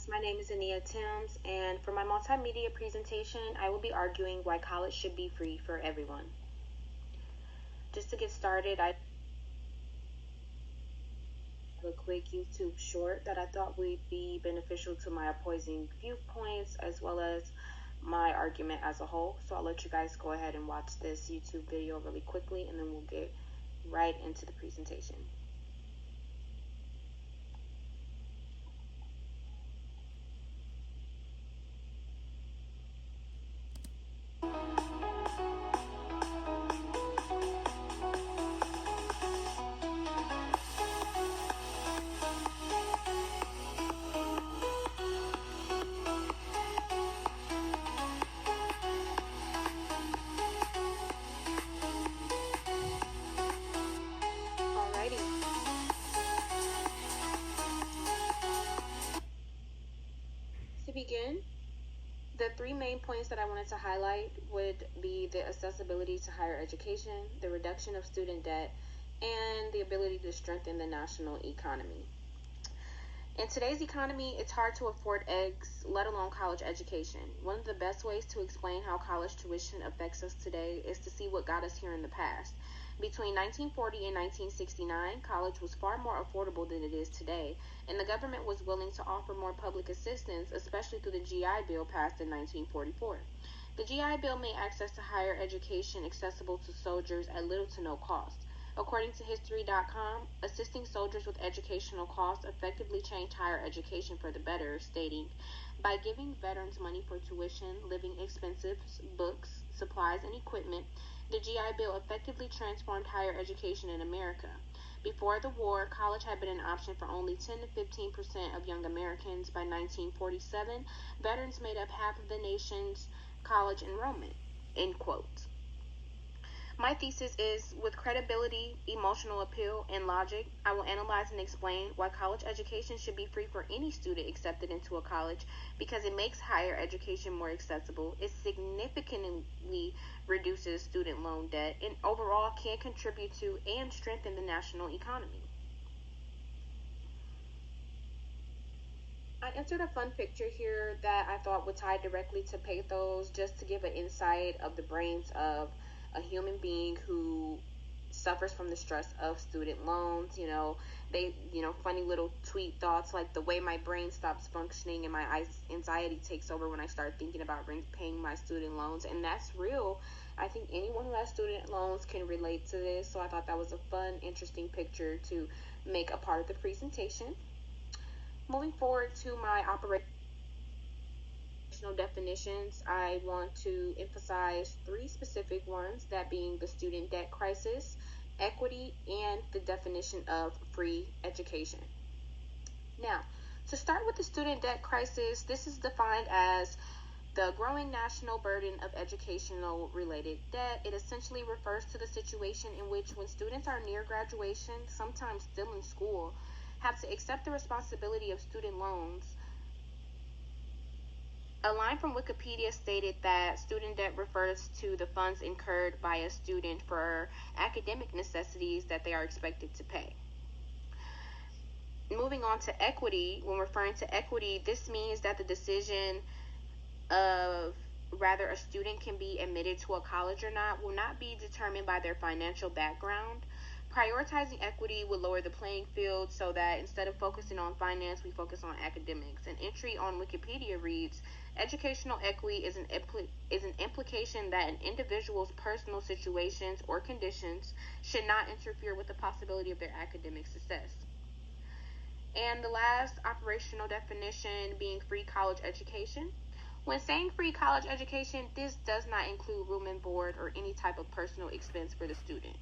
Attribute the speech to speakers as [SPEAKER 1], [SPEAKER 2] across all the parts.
[SPEAKER 1] My name is Ania Timms, and for my multimedia presentation, I will be arguing why college should be free for everyone. Just to get started, I have a quick YouTube short that I thought would be beneficial to my opposing viewpoints as well as my argument as a whole. So I'll let you guys go ahead and watch this YouTube video really quickly, and then we'll get right into the presentation. Alrighty. To begin, the three main points that I wanted to highlight would be the accessibility to higher education, the reduction of student debt, and the ability to strengthen the national economy. In today's economy, it's hard to afford eggs, let alone college education. One of the best ways to explain how college tuition affects us today is to see what got us here in the past. Between 1940 and 1969, college was far more affordable than it is today, and the government was willing to offer more public assistance, especially through the GI Bill passed in 1944. The GI Bill made access to higher education accessible to soldiers at little to no cost. According to History.com, assisting soldiers with educational costs effectively changed higher education for the better, stating, by giving veterans money for tuition, living expenses, books, supplies, and equipment, the GI Bill effectively transformed higher education in America. Before the war, college had been an option for only 10 to 15% of young Americans. By 1947, veterans made up half of the nation's college enrollment. End quote. My thesis is, with credibility, emotional appeal, and logic, I will analyze and explain why college education should be free for any student accepted into a college, because it makes higher education more accessible, it significantly reduces student loan debt, and overall can contribute to and strengthen the national economy. I entered a fun picture here that I thought would tie directly to pathos, just to give an insight of the brains of a human being who suffers from the stress of student loans. Funny little tweet thoughts like, the way my brain stops functioning and my anxiety takes over when I start thinking about paying my student loans. And that's real. I think anyone who has student loans can relate to this. So I thought that was a fun, interesting picture to make a part of the presentation. Moving forward to my operational definitions, I want to emphasize three specific ones, that being the student debt crisis, equity, and the definition of free education. Now, to start with the student debt crisis, this is defined as the growing national burden of educational related debt. It essentially refers to the situation in which, when students are near graduation, sometimes still in school, have to accept the responsibility of student loans. A line from Wikipedia stated that student debt refers to the funds incurred by a student for academic necessities that they are expected to pay. Moving on to equity, when referring to equity, this means that the decision of whether a student can be admitted to a college or not will not be determined by their financial background. Prioritizing equity would lower the playing field, so that instead of focusing on finance, we focus on academics. An entry on Wikipedia reads, educational equity is an implication that an individual's personal situations or conditions should not interfere with the possibility of their academic success. And the last operational definition being free college education. When saying free college education, this does not include room and board or any type of personal expense for the student.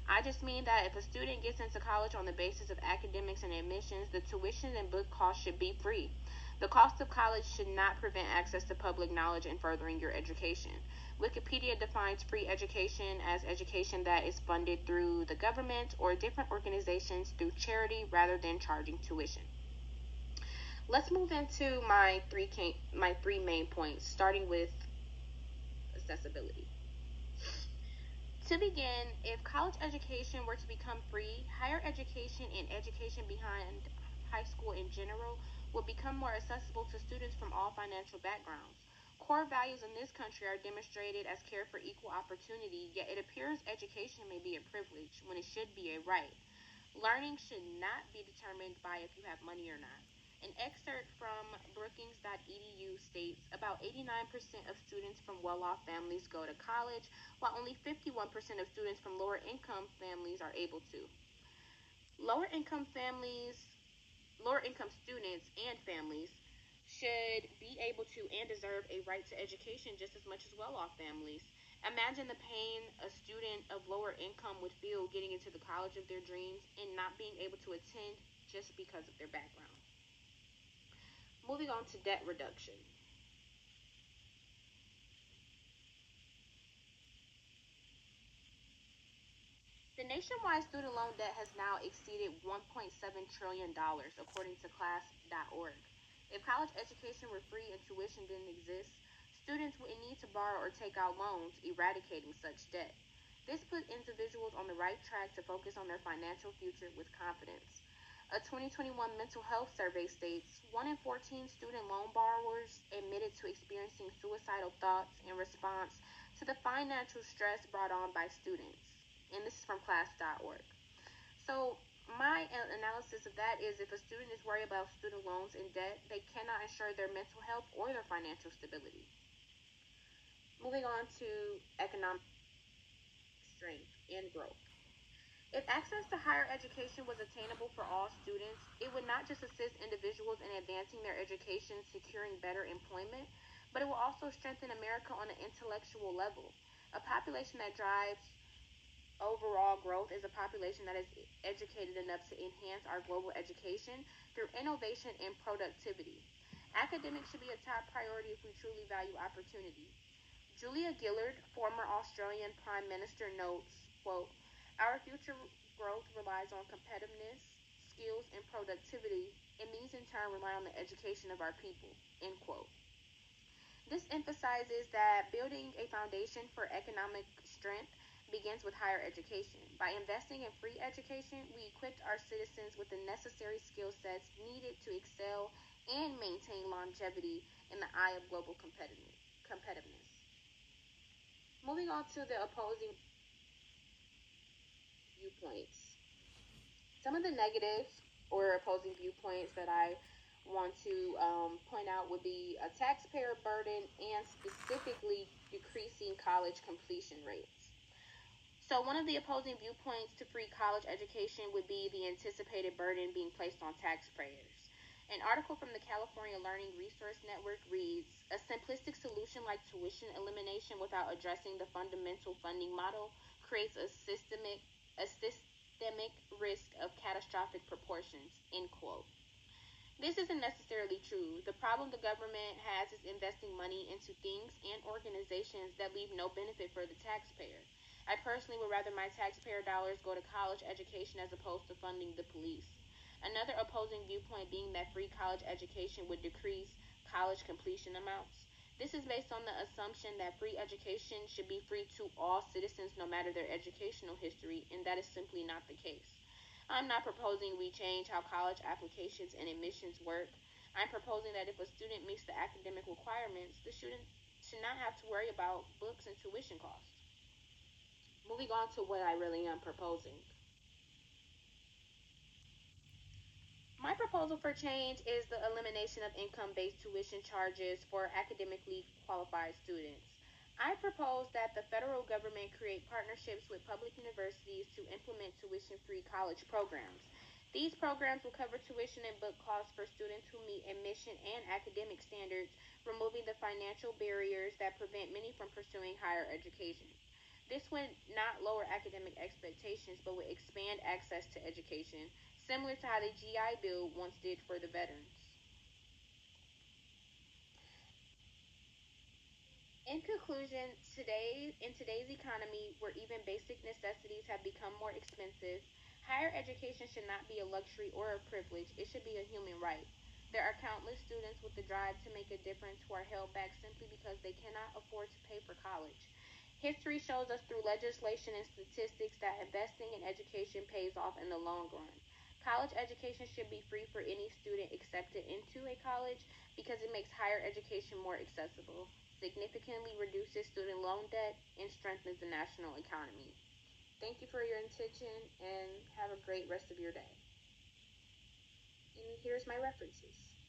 [SPEAKER 1] I just mean that if a student gets into college on the basis of academics and admissions, the tuition and book costs should be free. The cost of college should not prevent access to public knowledge and furthering your education. Wikipedia defines free education as education that is funded through the government or different organizations through charity rather than charging tuition. Let's move into my three main points, starting with accessibility. To begin, if college education were to become free, higher education and education behind high school in general will become more accessible to students from all financial backgrounds. Core values in this country are demonstrated as care for equal opportunity, yet it appears education may be a privilege when it should be a right. Learning should not be determined by if you have money or not. An excerpt from Brookings.edu states about 89% of students from well off families go to college, while only 51% of students from lower income families are able to. Lower income families, lower income students and families should be able to and deserve a right to education just as much as well off families. Imagine the pain a student of lower income would feel getting into the college of their dreams and not being able to attend just because of their background. Moving on to debt reduction. The nationwide student loan debt has now exceeded $1.7 trillion, according to class.org. If college education were free and tuition didn't exist, students wouldn't need to borrow or take out loans, eradicating such debt. This put individuals on the right track to focus on their financial future with confidence. A 2021 mental health survey states 1 in 14 student loan borrowers admitted to experiencing suicidal thoughts in response to the financial stress brought on by students. And this is from class.org. So, my analysis of that is if a student is worried about student loans and debt, they cannot ensure their mental health or their financial stability. Moving on to economic strength and growth. If access to higher education was attainable for all students, it would not just assist individuals in advancing their education, securing better employment, but it will also strengthen America on an intellectual level. A population that drives overall growth is a population that is educated enough to enhance our global education through innovation and productivity. Academics should be a top priority if we truly value opportunity. Julia Gillard, former Australian Prime Minister, notes, quote, our future growth relies on competitiveness, skills, and productivity, and these in turn rely on the education of our people, end quote. This emphasizes that building a foundation for economic strength begins with higher education. By investing in free education, we equipped our citizens with the necessary skill sets needed to excel and maintain longevity in the eye of global competitiveness. Moving on to the opposing viewpoints. Some of the negatives or opposing viewpoints that I want to point out would be a taxpayer burden and specifically decreasing college completion rates. So one of the opposing viewpoints to free college education would be the anticipated burden being placed on taxpayers. An article from the California Learning Resource Network reads, a simplistic solution like tuition elimination without addressing the fundamental funding model creates a systemic risk of catastrophic proportions, end quote. This isn't necessarily true. The problem the government has is investing money into things and organizations that leave no benefit for the taxpayer. I personally would rather my taxpayer dollars go to college education as opposed to funding the police. Another opposing viewpoint being that free college education would decrease college completion amounts. This is based on the assumption that free education should be free to all citizens no matter their educational history, and that is simply not the case. I'm not proposing we change how college applications and admissions work. I'm proposing that if a student meets the academic requirements, the student should not have to worry about books and tuition costs. Moving on to what I really am proposing. My proposal for change is the elimination of income-based tuition charges for academically qualified students. I propose that the federal government create partnerships with public universities to implement tuition-free college programs. These programs will cover tuition and book costs for students who meet admission and academic standards, removing the financial barriers that prevent many from pursuing higher education. This would not lower academic expectations, but would expand access to education, similar to how the GI Bill once did for the veterans. In conclusion, in today's economy, where even basic necessities have become more expensive, higher education should not be a luxury or a privilege. It should be a human right. There are countless students with the drive to make a difference who are held back simply because they cannot afford to pay for college. History shows us through legislation and statistics that investing in education pays off in the long run. College education should be free for any student accepted into a college because it makes higher education more accessible, significantly reduces student loan debt, and strengthens the national economy. Thank you for your attention and have a great rest of your day. And here's my references.